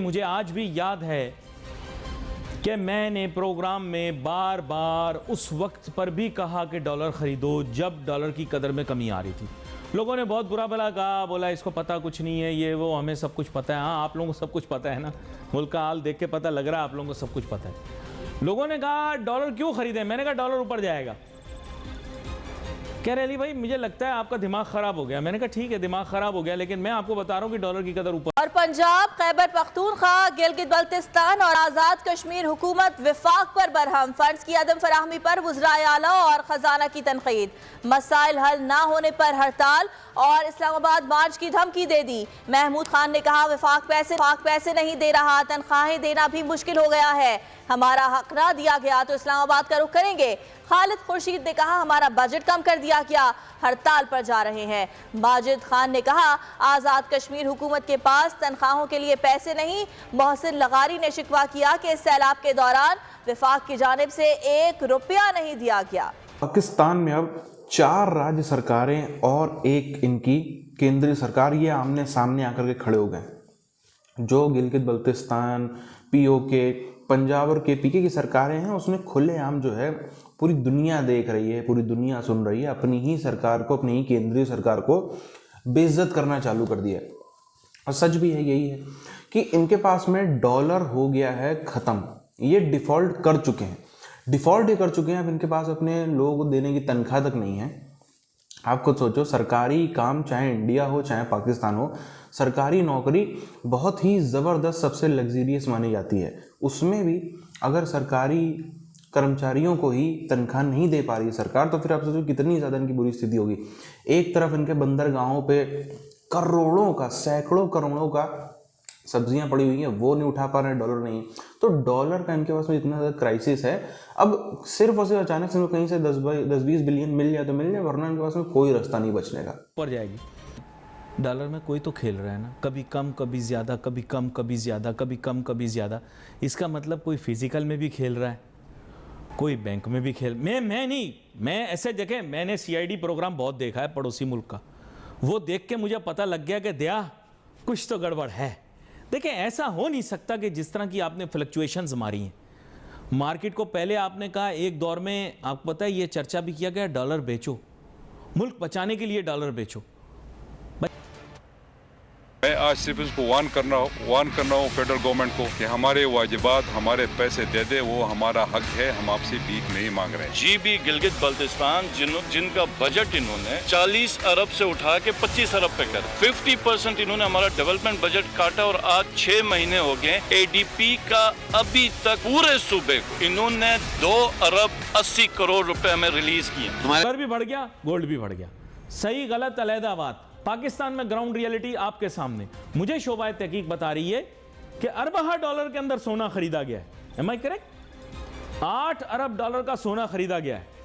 मुझे आज भी याद है कि मैंने प्रोग्राम में बार बार उस वक्त पर भी कहा कि डॉलर खरीदो जब डॉलर की कदर में कमी आ रही थी। लोगों ने बहुत बुरा भला कहा, बोला इसको पता कुछ नहीं है, ये वो, हमें सब कुछ पता है। हाँ, आप लोगों को सब कुछ पता है ना, मुल्क का हाल देख के पता लग रहा है आप लोगों को सब कुछ पता है। लोगों ने कहा डॉलर क्यों खरीदें, मैंने कहा डॉलर ऊपर जाएगा। कह रहे अली भाई मुझे लगता है आपका दिमाग खराब हो गया। मैंने कहा ठीक है दिमाग खराब हो गया, लेकिन मैं आपको बता रहा हूँ कि डॉलर की कदर ऊपर। और पंजाब, खैबर पख्तूनख्वा, गिलगित बल्तिस्तान और आज़ाद कश्मीर हुकूमत विफाक पर बरहम, फंड्स की अदम फराहमी पर वज़राए आला और खजाना की तनकीद, मसाइल हल ना होने पर हड़ताल और इस्लामाबाद मार्च की धमकी दे दी। महमूद खान ने कहा विफाक पैसे नहीं दे रहा, तनख्वाहें देना भी मुश्किल हो गया है, हमारा हक ना दिया गया तो इस्लामाबाद का रुख करेंगे। खालिद खुर्शीद ने कहा हमारा बजट कम कर दिया गया, हड़ताल पर जा रहे हैं। माजिद खान ने कहा आज़ाद कश्मीर हुकूमत के पास तनख्वाहों के लिए पैसे नहीं। मोहसिन लगारी ने शिकवा किया कि इस सैलाब के दौरान विफाक की जानिब से 1 रुपया नहीं दिया गया। पाकिस्तान में अब 4 राज्य सरकारें और एक इनकी केंद्रीय सरकार ये आमने सामने आकर के खड़े हो गए। जो गिलगित बल्तिस्तान, पीओके, पंजाब और केपीके की सरकारें हैं, उसमें खुलेआम जो है पूरी दुनिया देख रही है, पूरी दुनिया सुन रही है, अपनी ही सरकार को, अपनी ही केंद्रीय सरकार को बेइज्जत करना चालू कर दिया है। और सच भी है, यही है कि इनके पास में डॉलर हो गया है ख़त्म, ये डिफ़ॉल्ट कर चुके हैं, डिफ़ॉल्ट ही कर चुके हैं। अब इनके पास अपने लोगों को देने की तनख्वाह तक नहीं है। आप खुद सोचो, सरकारी काम चाहे इंडिया हो चाहे पाकिस्तान हो, सरकारी नौकरी बहुत ही ज़बरदस्त, सबसे लग्जीरियस मानी जाती है। उसमें भी अगर सरकारी कर्मचारियों को ही तनख्वाह नहीं दे पा रही सरकार, तो फिर आप सोचो कितनी ज़्यादा इनकी बुरी स्थिति होगी। एक तरफ इनके बंदरगाहों पे करोड़ों का, सैकड़ों करोड़ों का सब्जियां पड़ी हुई हैं, वो नहीं उठा पा रहे हैं, डॉलर नहीं है। तो डॉलर का इनके पास में इतना ज़्यादा क्राइसिस है। अब सिर्फ और सिर्फ अचानक से कहीं से 10-20 बिलियन मिल जाए तो मिल जाए, वरना इनके पास में कोई रास्ता नहीं बचने का। ऊपर जाएगी। डॉलर में कोई तो खेल रहा है ना, कभी कम कभी ज़्यादा, कभी कम कभी ज़्यादा, कभी कम कभी ज़्यादा। इसका मतलब कोई फिजिकल में भी खेल रहा है, कोई बैंक में भी खेल। मैं नहीं, मैं ऐसे जगह, मैंने सीआईडी प्रोग्राम बहुत देखा है पड़ोसी मुल्क का, वो देख के मुझे पता लग गया कि दया कुछ तो गड़बड़ है। देखिए ऐसा हो नहीं सकता कि जिस तरह की आपने फ्लक्चुएशंस मारी हैं मार्केट को। पहले आपने कहा एक दौर में, आपको पता है ये चर्चा भी किया गया डॉलर बेचो, मुल्क बचाने के लिए डॉलर बेचो। मैं आज सिर्फ इसको वार्न करना हूँ फेडरल गवर्नमेंट को कि हमारे वाजिबात, हमारे पैसे दे दे, वो हमारा हक है, हम आपसे भीख नहीं मांग रहे हैं। जीबी गिलगित बल्तिस्तान जिनका बजट इन्होंने 40 अरब से उठा के 25 अरब पे कर 50% इन्होंने हमारा डेवलपमेंट बजट काटा। और आज 6 महीने हो गए एडीपी का, अभी तक पूरे सूबे को इन्होंने 2 अरब 80 करोड़ रुपए हमें रिलीज किए। डॉलर भी बढ़ गया, गोल्ड भी बढ़ गया। सही गलत अलहदा बात, पाकिस्तान में ग्राउंड रियलिटी आपके सामने। मुझे शोबाए तहकीक बता रही है कि अरबा डॉलर के अंदर सोना खरीदा गया है। Am I correct? 8 अरब डॉलर का सोना खरीदा गया है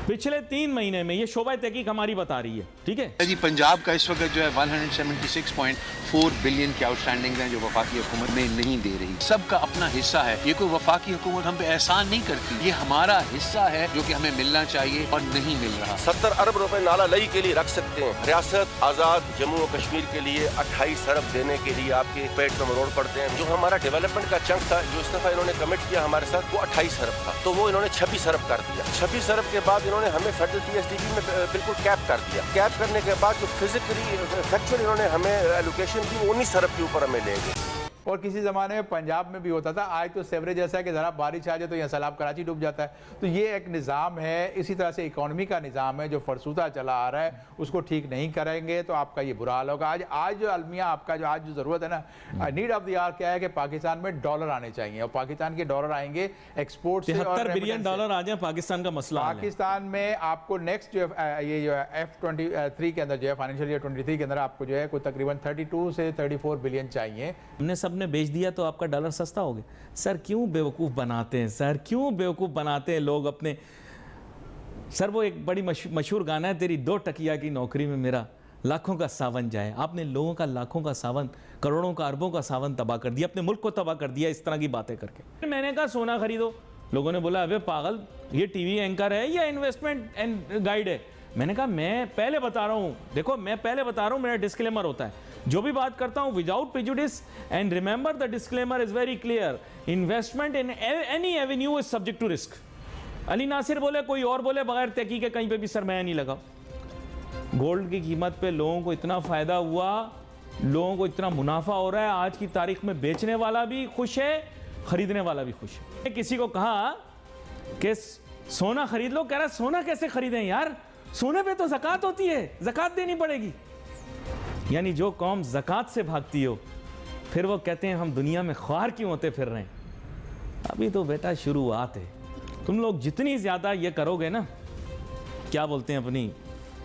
पिछले 3 महीने में। ये शोबाए तहकीक हमारी बता रही है, ठीक है जी। पंजाब का इस वक्त जो है 176.4 बिलियन के आउटस्टैंडिंग हैं जो वफाकी हुकूमत में नहीं दे रही। सबका अपना हिस्सा है, ये कोई वफाकी हुकूमत हम पे एहसान नहीं करती, ये हमारा हिस्सा है जो कि हमें मिलना चाहिए और नहीं मिल रहा। 70 अरब रुपए नाला लई के लिए रख सकते हैं। रियासत आजाद जम्मू और कश्मीर के लिए 28 अरब देने के लिए आपके पेट में मरोड़ पड़ते हैं। जो हमारा डेवलपमेंट का चंक था, जो इस दफा इन्होंने कमिट किया हमारे साथ, वो 28 अरब था, तो वो इन्होंने 26 अरब कर दिया। 26 अरब के बाद इन्होंने हमें फेडरल पीएसडीपी में बिल्कुल कैप कर दिया। कैप करने के बाद जो फिजिकली फैक्चुअल इन्होंने हमें एलोकेशन की, वो 19 अरब के ऊपर हमें लेंगे। और किसी ज़माने में पंजाब में भी होता था। आज तो सेवरेज ऐसा है कि ज़रा बारिश आ जाए तो यहाँ सैलाब कराची डूब जाता है। तो ये एक निज़ाम है, इसी तरह से इकॉनमी का निज़ाम है जो फरसूदा चला आ रहा है, उसको ठीक नहीं करेंगे तो आपका ये बुरा हाल होगा। आज जो अलमिया आपका जो आज जो ज़रूरत है ना, नीड ऑफ द आवर क्या है कि पाकिस्तान में डॉलर आने चाहिए, और पाकिस्तान के डॉलर आएंगे एक्सपोर्ट से। 73 बिलियन डॉलर आ जाए, पाकिस्तान का मसला पाकिस्तान में आपको नेक्स्ट जो ये जो F23 के अंदर जो है फाइनेंशियल ईयर 23 के अंदर आपको जो है कोई तकरीबन 32 से 34 बिलियन चाहिए। हमने सबने बेच दिया तो आपका डॉलर सस्ता हो गया। सर क्यों बेवकूफ़ बनाते हैं, सर क्यों बेवकूफ़ बनाते हैं लोग अपने। सर वो एक बड़ी मशहूर गाना है, तेरी 2 टकिया की नौकरी में मेरा लाखों का सावन जाए। आपने लोगों का लाखों का सावन, करोड़ों का, अरबों का सावन तबाह कर दिया, अपने मुल्क को तबाह कर दिया इस तरह की बातें करके। मैंने कहा सोना खरीदो, लोगों ने बोला अबे पागल, ये टीवी एंकर है या इन्वेस्टमेंट गाइड है। मैंने कहा मैं पहले बता रहा हूँ, देखो मैं पहले बता रहा हूँ, मेरा डिस्क्लेमर होता है, जो भी बात करता हूं without prejudice, and remember the disclaimer is very clear, investment in any avenue is subject to risk. Ali Nasir बोले, कोई और बोले, बगैर तहकीक के कहीं पे भी सरमाया नहीं लगा। गोल्ड की कीमत पे लोगों को इतना फायदा हुआ, लोगों को इतना मुनाफा हो रहा है, आज की तारीख में बेचने वाला भी खुश है, खरीदने वाला भी खुश है। किसी को कहा कि सोना खरीद लो, कह रहा सोना कैसे खरीदें यार, सोने पे तो ज़कात होती है, ज़कात देनी पड़ेगी। यानी जो कौम ज़कात से भागती हो, फिर वो कहते हैं हम दुनिया में ख्वार क्यों होते फिर रहे हैं। अभी तो बेटा शुरुआत है, तुम लोग जितनी ज़्यादा ये करोगे ना, क्या बोलते हैं, अपनी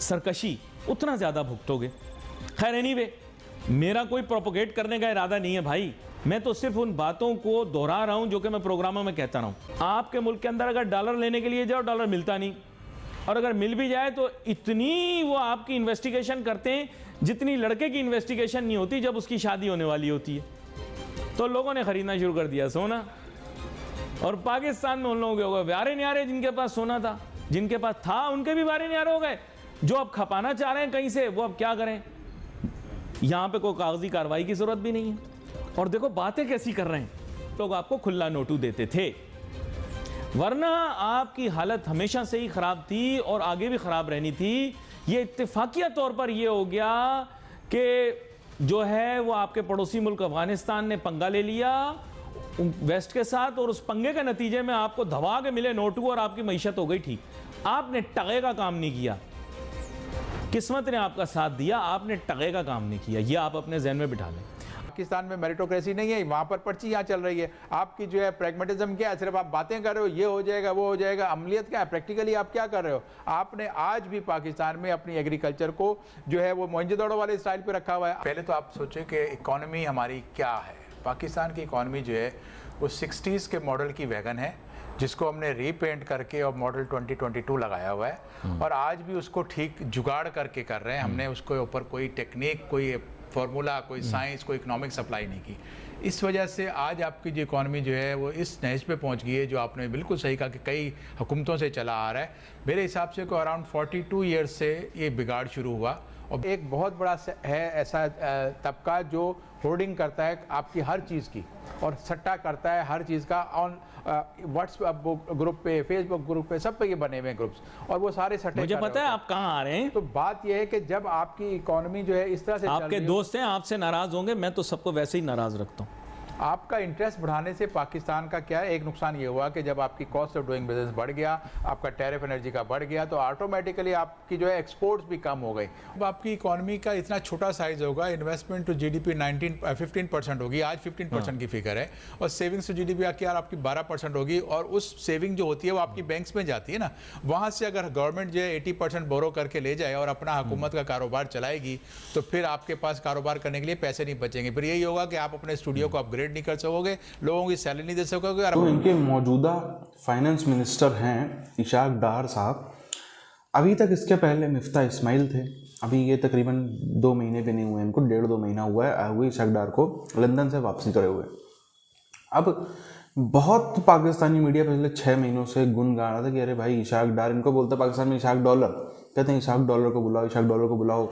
सरकशी, उतना ज़्यादा भुगतोगे। खैर एनीवे, मेरा कोई प्रोपोगेट करने का इरादा नहीं है भाई, मैं तो सिर्फ उन बातों को दोहरा रहा हूं जो कि मैं प्रोग्रामों में कहता रहा हूं। आपके मुल्क के अंदर अगर डॉलर लेने के लिए जाओ, डॉलर मिलता नहीं, और अगर मिल भी जाए तो इतनी वो आपकी इन्वेस्टिगेशन करते हैं जितनी लड़के की इन्वेस्टिगेशन नहीं होती जब उसकी शादी होने वाली होती है। तो लोगों ने खरीदना शुरू कर दिया सोना, और पाकिस्तान में उन लोगों के हो गए वारे न्यारे, जिनके पास सोना था, जिनके पास था उनके भी वारे न्यारे हो गए। जो अब खपाना चाह रहे हैं कहीं से, वो अब क्या करें, यहां पे कोई कागजी कार्रवाई की जरूरत भी नहीं है। और देखो बातें कैसी कर रहे हैं, लोग आपको खुला नोटू देते थे, वरना आपकी हालत हमेशा से ही खराब थी और आगे भी खराब रहनी थी। ये इत्तेफाकिया तौर पर ये हो गया कि जो है वो आपके पड़ोसी मुल्क अफगानिस्तान ने पंगा ले लिया वेस्ट के साथ, और उस पंगे के नतीजे में आपको दबा के मिले नोटू और आपकी मईशत हो गई ठीक। आपने टगे का काम नहीं किया, किस्मत ने आपका साथ दिया, आपने टगे का काम नहीं किया। ये आप अपने जहन में बिठा लें। पाकिस्तान में मेरिटोक्रेसी नहीं है, वहाँ पर पर्ची यहाँ चल रही है। आपकी जो है प्रैग्मेटिज्म क्या है, सिर्फ आप बातें कर रहे हो, ये हो जाएगा वो हो जाएगा, अमलियत क्या है, प्रैक्टिकली आप क्या कर रहे हो। आपने आज भी पाकिस्तान में अपनी एग्रीकल्चर को जो है वो मोहनजोदड़ो वाले स्टाइल पे रखा हुआ है। पहले तो आप सोचें कि इकॉनमी हमारी क्या है। पाकिस्तान की इकॉनमी जो है वो 60s के मॉडल की वैगन है, जिसको हमने रीपेंट करके और मॉडल 2022 लगाया हुआ है, और आज भी उसको ठीक जुगाड़ करके कर रहे हैं। हमने उसके ऊपर कोई टेक्निक, कोई फार्मूला, कोई साइंस, कोई इकोनॉमिक सप्लाई नहीं की। इस वजह से आज आपकी जो इकॉनमी जो है वो इस नहज पे पहुंच गई है, जो आपने बिल्कुल सही कहा कि कई हुकूमतों से चला आ रहा है। मेरे हिसाब से कोई अराउंड 42 ईयर्स से ये बिगाड़ शुरू हुआ, और एक बहुत बड़ा है ऐसा तबका जो होर्डिंग करता है आपकी हर चीज़ की, और सट्टा करता है हर चीज़ का। ऑन व्हाट्सएप ग्रुप पे, फेसबुक ग्रुप पे, सब पे ये बने हुए ग्रुप्स, और वो सारे सट्टे। मुझे पता है आप कहाँ आ रहे हैं। तो बात ये है कि जब आपकी इकोनॉमी जो है इस तरह से आपके दोस्त हैं, आपसे नाराज होंगे, मैं तो सबको वैसे ही नाराज रखता हूँ। आपका इंटरेस्ट बढ़ाने से पाकिस्तान का क्या है, एक नुकसान ये हुआ कि जब आपकी कॉस्ट ऑफ डूइंग बिजनेस बढ़ गया, आपका टैरिफ एनर्जी का बढ़ गया, तो ऑटोमेटिकली आपकी जो है एक्सपोर्ट्स भी कम हो गई। अब आपकी इकोनॉमी का इतना छोटा साइज होगा, इन्वेस्टमेंट टू जीडीपी 15% होगी, आज 15% की फिगर है, और सेविंग्स टू जीडीपी आपकी 12% होगी, और उस सेविंग जो होती है वो आपकी बैंक्स में जाती है ना, वहाँ से अगर गवर्नमेंट जो है 80% बोरो करके ले जाए और अपना हुकूमत का कारोबार चलाएगी, तो फिर आपके पास कारोबार करने के लिए पैसे नहीं बचेंगे। फिर यही होगा कि आप अपने स्टूडियो को अपग्रेड नहीं कर सकोगे, लोगों की सैलरी नहीं दे सकोगे। तो इनके मौजूदा फाइनेंस मिनिस्टर हैं इशाक डार साहब, अभी तक इसके पहले मिफ्ता इस्माइल थे, अभी ये तकरीबन 2 महीने भी नहीं हुए इनको, 1.5-2 महीना हुआ है आए हुए इशाक डार को लंदन से वापसी करे हुए। अब बहुत पाकिस्तानी मीडिया पिछले 6 महीनों से गुन गा रहा था कि अरे भाई इशाक डार, इनको बोलते पाकिस्तान में इशाक डॉलर, कहते हैं इशाक डॉलर को बुलाओ, इशाक डॉलर को बुलाओ,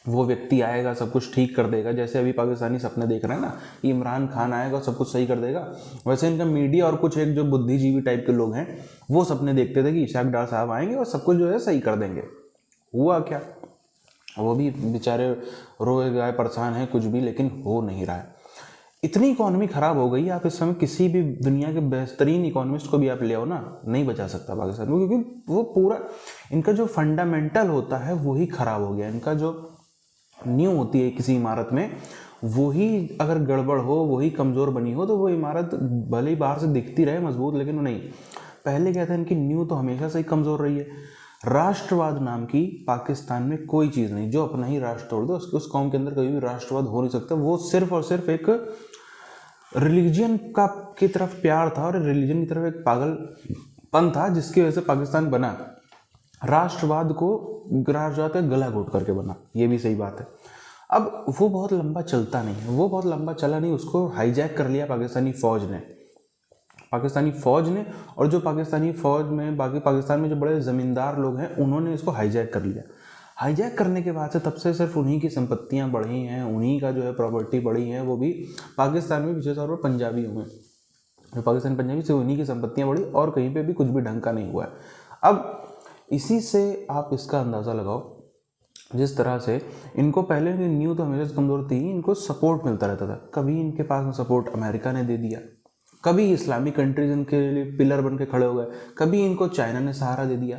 वो व्यक्ति आएगा सब कुछ ठीक कर देगा। जैसे अभी पाकिस्तानी सपने देख रहे हैं ना, इमरान खान आएगा सब कुछ सही कर देगा, वैसे इनका मीडिया और कुछ एक जो बुद्धिजीवी टाइप के लोग हैं वो सपने देखते थे कि इशाक डार साहब आएंगे और सब कुछ जो है सही कर देंगे। हुआ क्या, वो भी बेचारे रोए गए, परेशान हैं कुछ भी, लेकिन हो नहीं रहा है। इतनी इकॉनमी ख़राब हो गई, आप इस समय किसी भी दुनिया के बेहतरीन इकोनॉमिस्ट को भी आप ले आओ ना, नहीं बचा सकता पाकिस्तान में, क्योंकि वो पूरा इनका जो फंडामेंटल होता है वही ख़राब हो गया। इनका जो नींव होती है किसी इमारत में, वही अगर गड़बड़ हो, वही कमज़ोर बनी हो, तो वो इमारत भले ही बाहर से दिखती रहे मजबूत, लेकिन वो नहीं। पहले क्या था, इनकी नींव तो हमेशा से ही कमज़ोर रही है। राष्ट्रवाद नाम की पाकिस्तान में कोई चीज़ नहीं, जो अपना ही राष्ट्र तोड़ दो, उस कौम के अंदर कभी भी राष्ट्रवाद हो नहीं सकता। वो सिर्फ और सिर्फ एक रिलीजन का की तरफ प्यार था, और रिलीजन की तरफ एक पागलपन था, जिसकी वजह से पाकिस्तान बना। राष्ट्रवाद का गला घोट करके बना, ये भी सही बात है। अब वो बहुत लंबा चलता नहीं है, वो बहुत लंबा चला नहीं, उसको हाईजैक कर लिया पाकिस्तानी फ़ौज ने, और जो पाकिस्तानी फ़ौज में बाकी पाकिस्तान में जो बड़े ज़मींदार लोग हैं उन्होंने इसको हाईजैक कर लिया। हाईजैक करने के बाद से तब से सिर्फ उन्हीं की संपत्तियां बढ़ी हैं, उन्हीं का जो है प्रॉपर्टी बढ़ी है, वो भी पाकिस्तान में विशेष तौर पर पंजाबियों में, जो पाकिस्तान पंजाबी से उन्हीं की संपत्तियां बढ़ी और कहीं पे भी कुछ भी ढंग का नहीं हुआ है। अब इसी से आप इसका अंदाज़ा लगाओ, जिस तरह से इनको पहले न्यू तो हमेशा से कमज़ोर थी, इनको सपोर्ट मिलता रहता था। कभी इनके पास में सपोर्ट अमेरिका ने दे दिया, कभी इस्लामिक कंट्रीज इनके लिए पिलर बन के खड़े हो गए, कभी इनको चाइना ने सहारा दे दिया।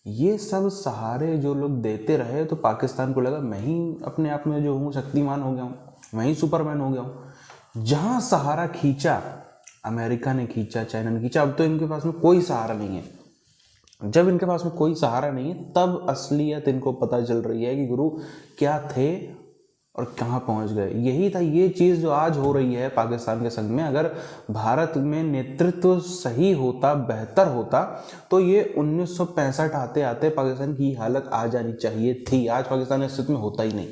ये सब सहारे जो लोग देते रहे तो पाकिस्तान को लगा मैं ही अपने आप में जो हूँ शक्तिमान हो गया हूँ, मैं ही सुपरमैन हो गया हूँ। जहाँ सहारा खींचा, अमेरिका ने खींचा, चाइना ने खींचा, अब तो इनके पास में कोई सहारा नहीं है। जब इनके पास में कोई सहारा नहीं है तब असलियत इनको पता चल रही है कि गुरु क्या थे और कहाँ पहुँच गए। यही था ये चीज़ जो आज हो रही है पाकिस्तान के संग में। अगर भारत में नेतृत्व सही होता, बेहतर होता, तो ये 1965 आते आते पाकिस्तान की हालत आ जानी चाहिए थी। आज पाकिस्तान इस स्थिति में होता ही नहीं।